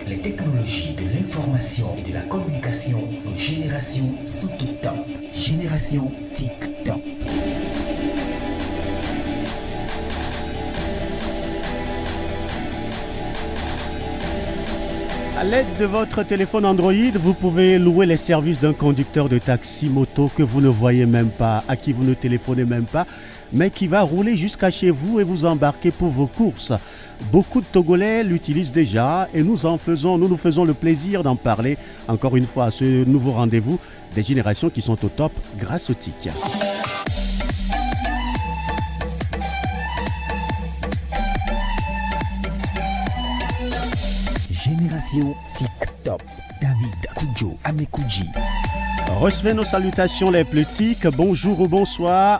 Les technologies de l'information et de la communication, génération sont au top. Génération TikTok. À l'aide de votre téléphone Android, vous pouvez louer les services d'un conducteur de taxi moto que vous ne voyez même pas, à qui vous ne téléphonez même pas, mais qui va rouler jusqu'à chez vous et vous embarquer pour vos courses. Beaucoup de Togolais l'utilisent déjà et nous nous faisons le plaisir d'en parler encore une fois à ce nouveau rendez-vous des générations qui sont au top grâce au TIC. Génération TikTok. David Kudjo Amekuji. Recevez nos salutations les plus TIC. Bonjour ou bonsoir.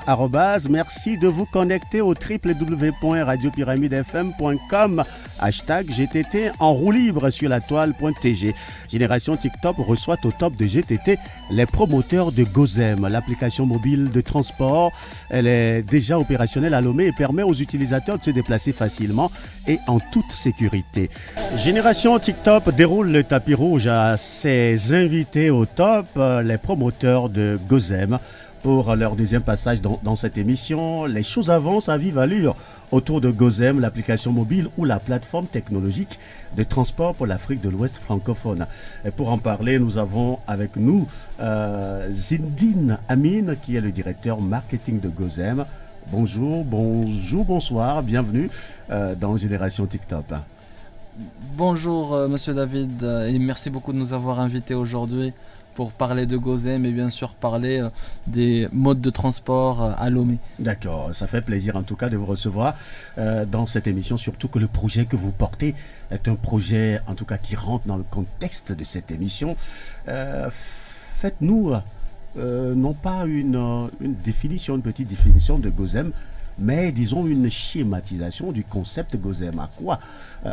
Merci de vous connecter au www.radiopyramidefm.com. Hashtag GTT en roue libre sur la toile.tg. Génération TikTok reçoit au top de GTT les promoteurs de Gozem, l'application mobile de transport. Elle est déjà opérationnelle à Lomé et permet aux utilisateurs de se déplacer facilement et en toute sécurité. Génération TikTok déroule le tapis rouge à ses invités au top, les promoteurs de Gozem. Pour leur deuxième passage dans cette émission, les choses avancent à vive allure autour de Gozem, l'application mobile ou la plateforme technologique de transport pour l'Afrique de l'Ouest francophone. Et pour en parler, nous avons avec nous Zindine Amin, qui est le directeur marketing de Gozem. Bonjour, bonsoir, bienvenue dans Génération TikTok. Bonjour Monsieur David et merci beaucoup de nous avoir invités aujourd'hui pour parler de Gozem et bien sûr parler des modes de transport à Lomé. D'accord, ça fait plaisir en tout cas de vous recevoir dans cette émission, surtout que le projet que vous portez est un projet en tout cas qui rentre dans le contexte de cette émission. Faites-nous non pas une petite définition de Gozem, mais disons une schématisation du concept Gozem. À quoi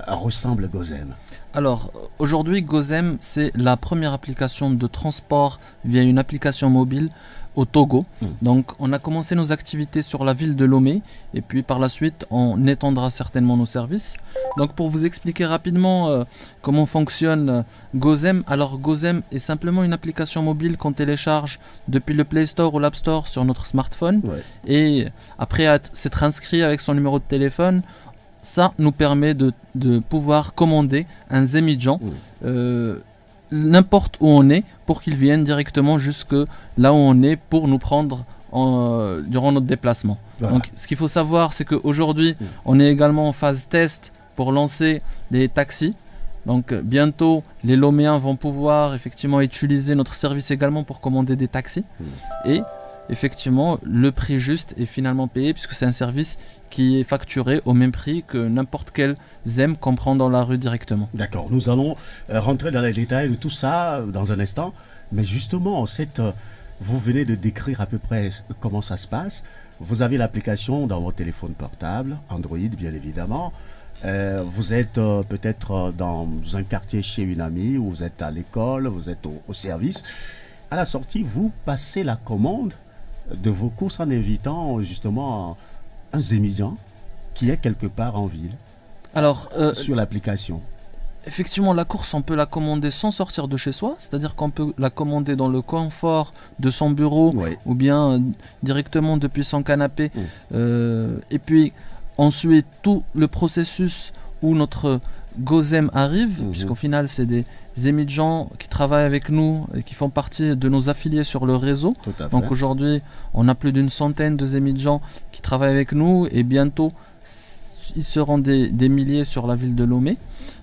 ressemble Gozem ? Alors aujourd'hui Gozem c'est la première application de transport via une application mobile au Togo. Donc on a commencé nos activités sur la ville de Lomé et puis par la suite on étendra certainement nos services. Donc pour vous expliquer rapidement comment fonctionne Gozem, alors Gozem est simplement une application mobile qu'on télécharge depuis le Play Store ou l'App Store sur notre smartphone et après s'être inscrit avec son numéro de téléphone, ça nous permet de pouvoir commander un Zemidjan n'importe où on est pour qu'il vienne directement jusque là où on est pour nous prendre durant notre déplacement. Voilà. Donc ce qu'il faut savoir c'est qu'aujourd'hui on est également en phase test pour lancer les taxis. Donc bientôt les Loméens vont pouvoir effectivement utiliser notre service également pour commander des taxis et effectivement le prix juste est finalement payé puisque c'est un service qui est facturé au même prix que n'importe quel Zem qu'on prend dans la rue directement. D'accord, nous allons rentrer dans les détails de tout ça dans un instant, mais justement, vous venez de décrire à peu près comment ça se passe. Vous avez l'application dans votre téléphone portable, Android bien évidemment. Vous êtes peut-être dans un quartier chez une amie, ou vous êtes à l'école, vous êtes au service. À la sortie, vous passez la commande de vos courses en invitant justement un Zemidjan qui est quelque part en ville. Alors, sur l'application. Effectivement, la course, on peut la commander sans sortir de chez soi, c'est-à-dire qu'on peut la commander dans le confort de son bureau ou bien directement depuis son canapé. Et puis, ensuite, tout le processus où notre Gozem arrive, puisqu'au final, c'est des Zemidjans qui travaillent avec nous et qui font partie de nos affiliés sur le réseau. Donc aujourd'hui, on a plus d'une centaine de Zemidjans qui travaillent avec nous et bientôt, ils seront des milliers sur la ville de Lomé.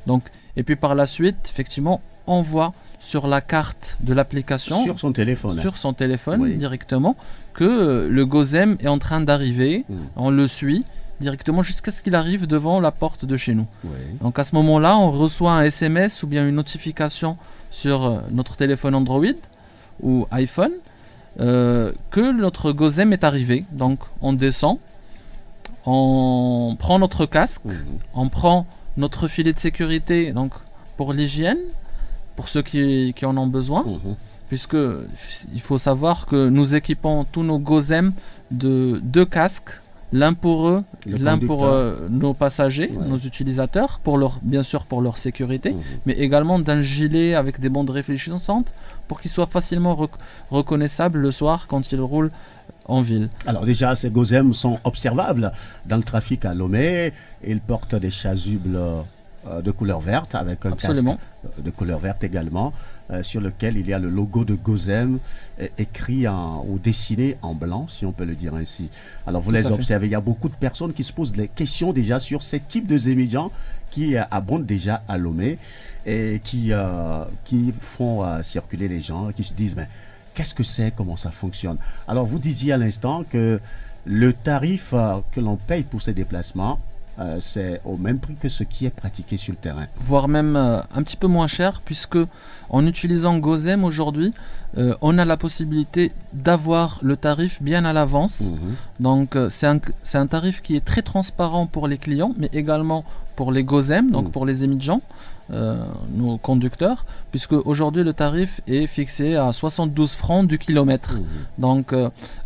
Donc, et puis par la suite, effectivement, on voit sur la carte de l'application, sur son téléphone directement, que le Gozem est en train d'arriver. On le suit directement jusqu'à ce qu'il arrive devant la porte de chez nous. Donc à ce moment-là, on reçoit un SMS ou bien une notification sur notre téléphone Android ou iPhone que notre Gozem est arrivé. Donc on descend, on prend notre casque, on prend notre filet de sécurité donc pour l'hygiène, pour ceux qui en ont besoin, puisque il faut savoir que nous équipons tous nos Gozem de 2 casques l'un pour eux, l'un pour nos passagers, nos utilisateurs, bien sûr pour leur sécurité, mais également d'un gilet avec des bandes réfléchissantes pour qu'il soit facilement reconnaissable le soir quand ils roulent en ville. Alors déjà, ces GOSEM sont observables dans le trafic à Lomé. Ils portent des chasubles de couleur verte avec un casque de couleur verte également, sur lequel il y a le logo de GOSEM écrit ou dessiné en blanc, si on peut le dire ainsi. Alors vous les observez, il y a beaucoup de personnes qui se posent des questions déjà sur ces types de émigrants qui abondent déjà à Lomé et qui font circuler les gens, qui se disent mais qu'est-ce que c'est, comment ça fonctionne. Alors vous disiez à l'instant que le tarif que l'on paye pour ces déplacements, c'est au même prix que ce qui est pratiqué sur le terrain. Voire même un petit peu moins cher, puisque en utilisant GOSEM aujourd'hui, on a la possibilité d'avoir le tarif bien à l'avance. Donc c'est un tarif qui est très transparent pour les clients, mais également pour les GOSEM, donc pour les émigrants, nos conducteurs, puisque aujourd'hui le tarif est fixé à 72 francs du kilomètre. Donc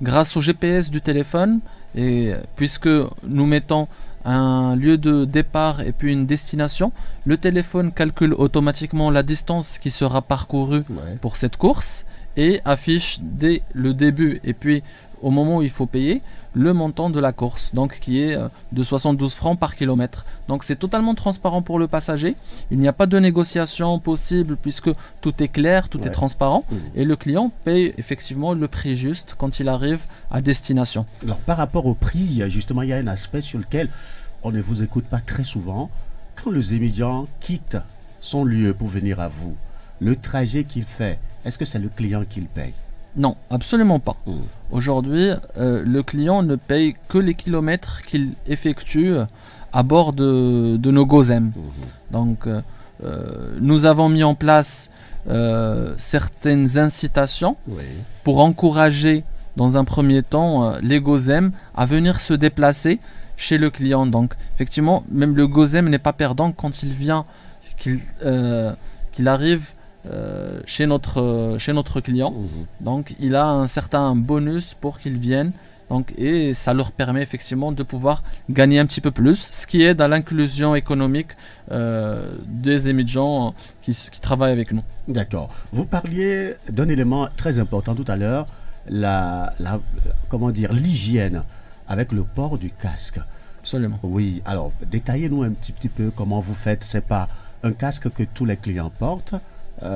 grâce au GPS du téléphone, et puisque nous mettons un lieu de départ et puis une destination, le téléphone calcule automatiquement la distance qui sera parcourue pour cette course et affiche dès le début et puis au moment où il faut payer le montant de la course, donc qui est de 72 francs par kilomètre. Donc c'est totalement transparent pour le passager, il n'y a pas de négociation possible puisque tout est clair, tout est transparent et le client paye effectivement le prix juste quand il arrive à destination. Alors par rapport au prix, justement il y a un aspect sur lequel on ne vous écoute pas très souvent. Quand les émigrants quittent son lieu pour venir à vous, le trajet qu'il fait, est-ce que c'est le client qui le paye? Non, absolument pas. Aujourd'hui, le client ne paye que les kilomètres qu'il effectue à bord de nos GOSEM. Donc, nous avons mis en place certaines incitations pour encourager, dans un premier temps, les GOSEM à venir se déplacer chez le client. Donc, effectivement, même le GOSEM n'est pas perdant quand il vient, qu'il arrive chez notre client. Donc il a un certain bonus pour qu'ils viennent, donc, et ça leur permet effectivement de pouvoir gagner un petit peu plus, ce qui aide à l'inclusion économique des émigrants qui travaillent avec nous. D'accord. Vous parliez d'un élément très important tout à l'heure, l'hygiène avec le port du casque. Absolument. Oui, alors détaillez-nous un petit peu comment vous faites. C'est pas un casque que tous les clients portent.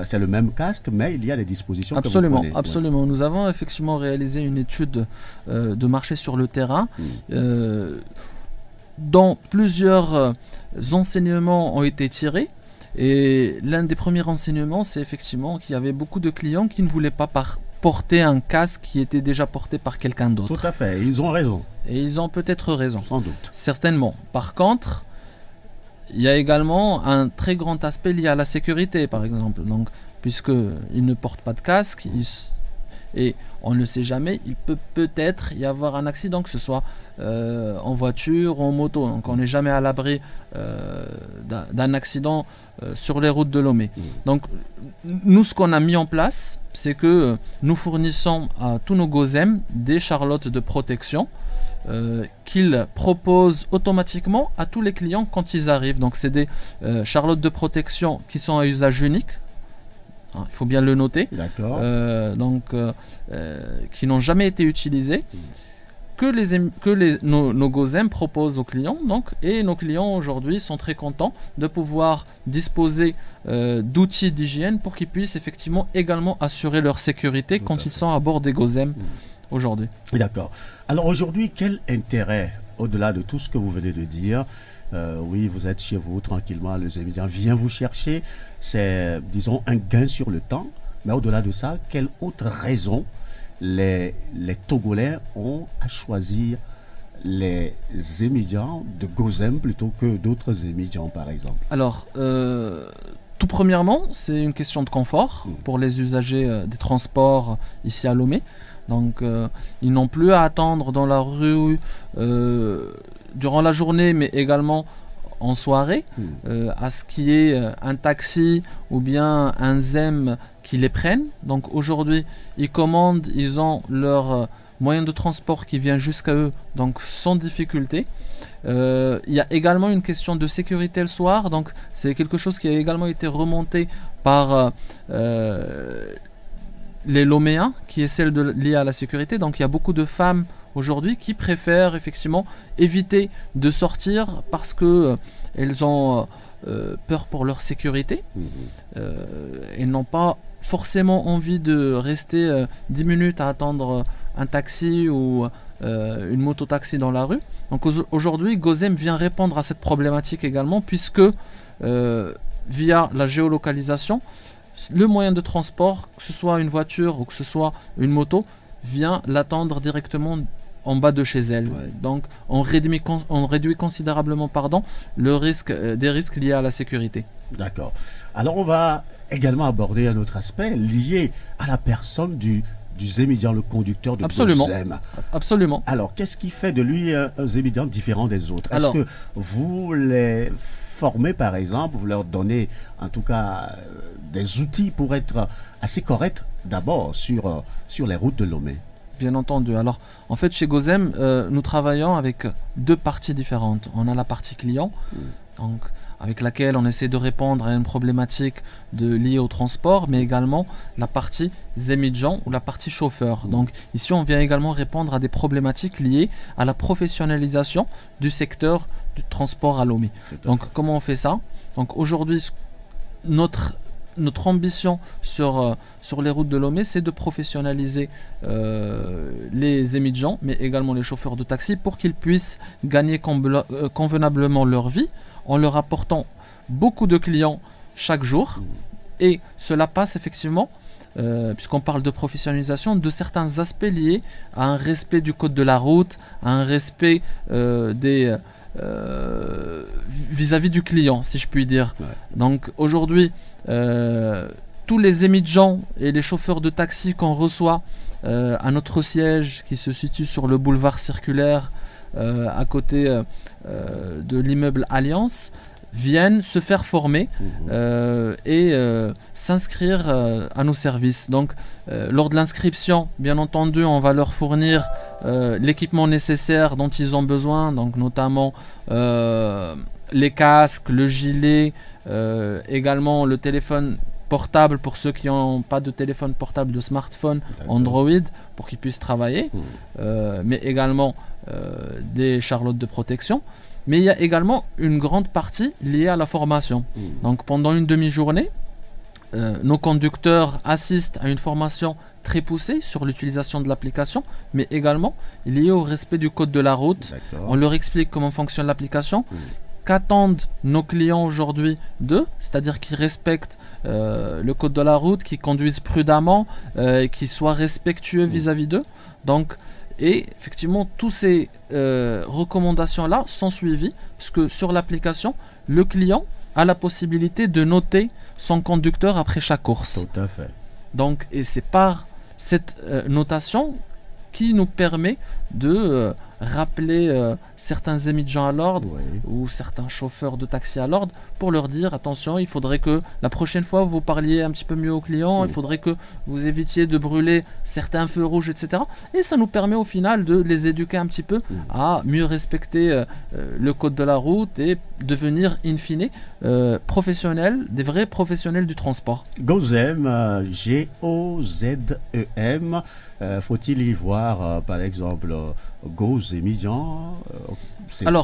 C'est le même casque, mais il y a des dispositions. Absolument, que vous prenez. absolument. Nous avons effectivement réalisé une étude de marché sur le terrain. Dont plusieurs enseignements ont été tirés. Et l'un des premiers renseignements, c'est effectivement qu'il y avait beaucoup de clients qui ne voulaient pas porter un casque qui était déjà porté par quelqu'un d'autre. Tout à fait, ils ont raison. Et ils ont peut-être raison. Sans doute. Certainement. Par contre, il y a également un très grand aspect lié à la sécurité, par exemple. Donc, puisqu'ils ne portent pas de casque, et on ne sait jamais, il peut peut-être y avoir un accident, que ce soit en voiture ou en moto. Donc, on n'est jamais à l'abri d'un accident sur les routes de Lomé. Donc, nous, ce qu'on a mis en place, c'est que nous fournissons à tous nos GOSEM des charlottes de protection qu'ils proposent automatiquement à tous les clients quand ils arrivent. Donc c'est des charlottes de protection qui sont à usage unique, il faut bien le noter. D'accord. Qui n'ont jamais été utilisées, nos GOSEM proposent aux clients. Donc, et nos clients aujourd'hui sont très contents de pouvoir disposer d'outils d'hygiène pour qu'ils puissent effectivement également assurer leur sécurité quand ils sont à bord des GOSEM aujourd'hui. D'accord. Alors aujourd'hui, quel intérêt, au-delà de tout ce que vous venez de dire, oui, vous êtes chez vous tranquillement, les émigrants viennent vous chercher, c'est, disons, un gain sur le temps, mais au-delà de ça, quelle autre raison les Togolais ont à choisir les émigrants de GOSEM plutôt que d'autres émigrants, par exemple? Alors, tout premièrement, c'est une question de confort pour les usagers des transports ici à Lomé. Donc, ils n'ont plus à attendre dans la rue durant la journée, mais également en soirée, à ce qui est un taxi ou bien un ZEM qui les prennent. Donc aujourd'hui, ils commandent, ils ont leur moyen de transport qui vient jusqu'à eux, donc sans difficulté. Il y a également une question de sécurité le soir, donc c'est quelque chose qui a également été remonté par les Loméens, qui est celle liée à la sécurité. Donc il y a beaucoup de femmes aujourd'hui qui préfèrent effectivement éviter de sortir parce que elles ont peur pour leur sécurité. Elles n'ont pas forcément envie de rester 10 minutes à attendre un taxi ou une moto-taxi dans la rue. Donc aujourd'hui, Gozem vient répondre à cette problématique également, puisque via la géolocalisation, le moyen de transport, que ce soit une voiture ou que ce soit une moto, vient l'attendre directement en bas de chez elle. Ouais. Donc on réduit considérablement le risque, des risques liés à la sécurité. D'accord. Alors on va également aborder un autre aspect lié à la personne du Zémidjan, le conducteur de Gozem. Absolument. Alors qu'est-ce qui fait de lui un Zémidjan différent des autres? Est-ce que vous les formez par exemple, vous leur donnez en tout cas des outils pour être assez corrects d'abord sur les routes de Lomé? Bien entendu. Alors, en fait, chez Gozem, nous travaillons avec deux parties différentes. On a la partie client, donc, avec laquelle on essaie de répondre à une problématique liée au transport, mais également la partie Zémidjan ou la partie chauffeur. Donc, ici, on vient également répondre à des problématiques liées à la professionnalisation du secteur du transport à Lomé. Donc, comment on fait ça? Donc, aujourd'hui, notre ambition sur les routes de Lomé, c'est de professionnaliser les Zémidjans, mais également les chauffeurs de taxi, pour qu'ils puissent gagner convenablement leur vie en leur apportant beaucoup de clients chaque jour. Et cela passe effectivement, puisqu'on parle de professionnalisation, de certains aspects liés à un respect du code de la route, à un respect vis-à-vis du client, si je puis dire. Ouais. Donc aujourd'hui, tous les Zémidjans et les chauffeurs de taxi qu'on reçoit à notre siège qui se situe sur le boulevard circulaire à côté de l'immeuble Alliance viennent se faire former et s'inscrire à nos services. Donc lors de l'inscription, bien entendu, on va leur fournir l'équipement nécessaire dont ils ont besoin, donc notamment les casques, le gilet, également le téléphone portable pour ceux qui n'ont pas de téléphone portable, de smartphone Android, pour qu'ils puissent travailler, mais également des charlottes de protection. Mais il y a également une grande partie liée à la formation. Donc pendant une demi-journée, nos conducteurs assistent à une formation très poussée sur l'utilisation de l'application, mais également liée au respect du code de la route. On leur explique comment fonctionne l'application, qu'attendent nos clients aujourd'hui d'eux, c'est-à-dire qu'ils respectent le code de la route, qu'ils conduisent prudemment, qu'ils soient respectueux vis-à-vis d'eux. Donc, et effectivement, toutes ces recommandations-là sont suivies, parce que sur l'application, le client a la possibilité de noter son conducteur après chaque course. Tout à fait. Donc, et c'est par cette notation qui nous permet de rappeler certains Zémidjans à l'ordre ou certains chauffeurs de taxi à l'ordre pour leur dire attention, il faudrait que la prochaine fois vous parliez un petit peu mieux aux clients, il faudrait que vous évitiez de brûler certains feux rouges, etc. Et ça nous permet au final de les éduquer un petit peu à mieux respecter le code de la route et devenir in fine professionnels, des vrais professionnels du transport. Gozem, G-O-Z-E-M, faut-il y voir par exemple Gozémidjan? C'est la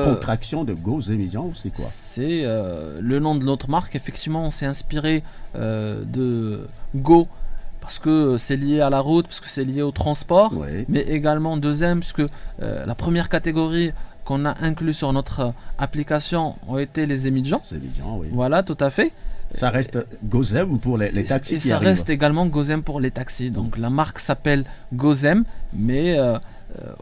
contraction de Gozémidjan ou c'est quoi? C'est le nom de notre marque. Effectivement, on s'est inspiré de Go parce que c'est lié à la route, parce que c'est lié au transport, mais également deuxième, parce que la première catégorie qu'on a inclus sur notre application ont été les Zémidjans. Voilà, tout à fait. Ça reste Gozem pour les taxis qui arrivent. Ça reste également Gozem pour les taxis. Donc la marque s'appelle Gozem, mais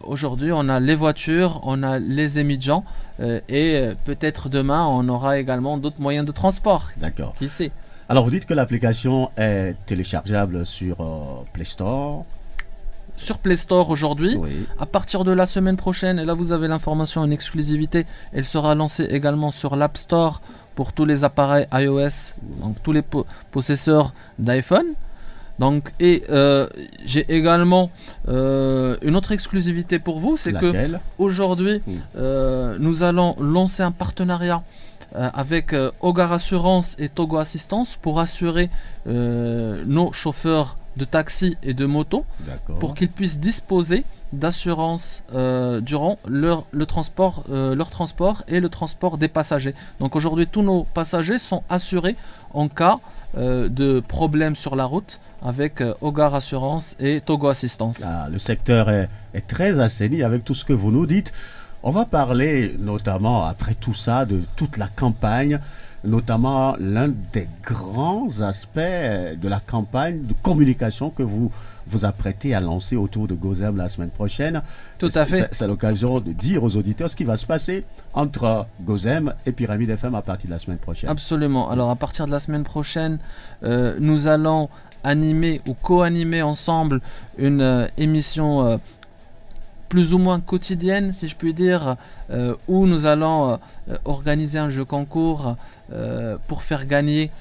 aujourd'hui on a les voitures, on a les Zémidjans et peut-être demain on aura également d'autres moyens de transport. D'accord. Qui sait? Alors vous dites que l'application est téléchargeable sur Play Store. Sur Play Store aujourd'hui, à partir de la semaine prochaine, et là vous avez l'information en exclusivité, elle sera lancée également sur l'App Store pour tous les appareils iOS, donc tous les possesseurs d'iPhone. Donc, et j'ai également une autre exclusivité pour vous, c'est que aujourd'hui, nous allons lancer un partenariat avec Hogar Assurance et Togo Assistance pour assurer nos chauffeurs de taxi et de moto pour qu'ils puissent disposer d'assurance durant leur transport et le transport des passagers. Donc aujourd'hui, tous nos passagers sont assurés en cas de problème sur la route avec Hogar Assurance et Togo Assistance. Le secteur est très assaini avec tout ce que vous nous dites. On va parler notamment, après tout ça, de toute la campagne, notamment l'un des grands aspects de la campagne de communication que vous vous apprêtez à lancer autour de Gozem la semaine prochaine. Tout à fait. C'est l'occasion de dire aux auditeurs ce qui va se passer entre Gozem et Pyramide FM à partir de la semaine prochaine. Absolument. Alors à partir de la semaine prochaine, nous allons animer ou co-animer ensemble une émission plus ou moins quotidienne, si je puis dire, où nous allons organiser un jeu concours pour faire gagner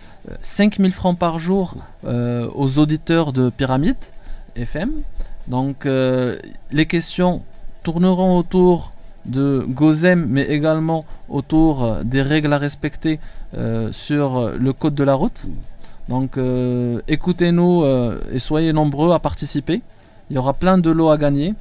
5000 francs par jour aux auditeurs de Pyramide FM. Donc les questions tourneront autour de Gozem, mais également autour des règles à respecter sur le code de la route. Donc écoutez-nous et soyez nombreux à participer. Il y aura plein de lots à gagner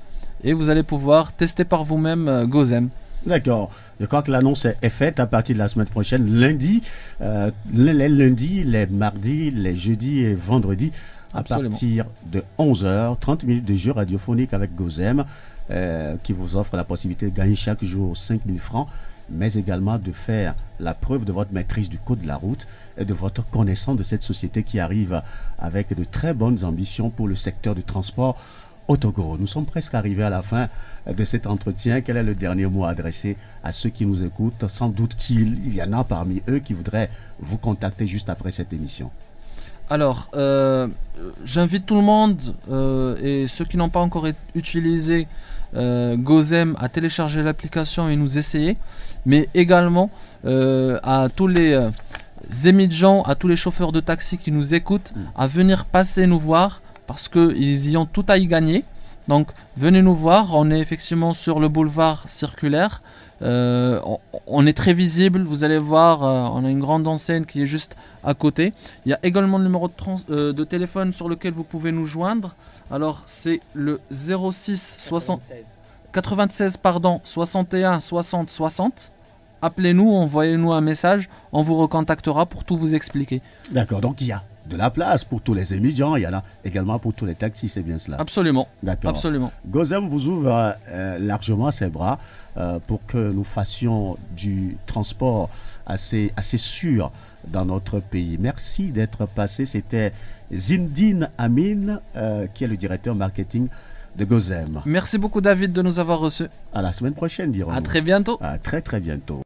et vous allez pouvoir tester par vous-même Gozem. D'accord. Je crois que l'annonce est faite à partir de la semaine prochaine, lundi, les lundis, les mardis, les jeudis et vendredis, à partir de 11h, 30 minutes de jeu radiophonique avec Gozem, qui vous offre la possibilité de gagner chaque jour 5000 francs, mais également de faire la preuve de votre maîtrise du code de la route et de votre connaissance de cette société qui arrive avec de très bonnes ambitions pour le secteur du transport au Togo. Nous sommes presque arrivés à la fin de cet entretien. Quel est le dernier mot adressé à ceux qui nous écoutent? Sans doute qu'il y en a parmi eux qui voudraient vous contacter juste après cette émission. Alors, j'invite tout le monde et ceux qui n'ont pas encore utilisé Gozem à télécharger l'application et nous essayer, mais également à tous les émigrants, à tous les chauffeurs de taxi qui nous écoutent, à venir passer nous voir parce qu'ils y ont tout à y gagner. Donc venez nous voir, on est effectivement sur le boulevard circulaire, on est très visible, vous allez voir, on a une grande enseigne qui est juste à côté. Il y a également le numéro de téléphone sur lequel vous pouvez nous joindre. Alors c'est le 96 61 60 60. Appelez-nous, envoyez-nous un message, on vous recontactera pour tout vous expliquer. D'accord, donc il y a de la place pour tous les émigrants, il y en a également pour tous les taxis, c'est bien cela? Absolument. D'accord. Absolument. Gozem vous ouvre largement ses bras pour que nous fassions du transport assez sûr dans notre pays. Merci d'être passé. C'était Zindine Amin, qui est le directeur marketing de Gozem. Merci beaucoup David de nous avoir reçus. À la semaine prochaine, dirons-nous. À très bientôt. À très bientôt.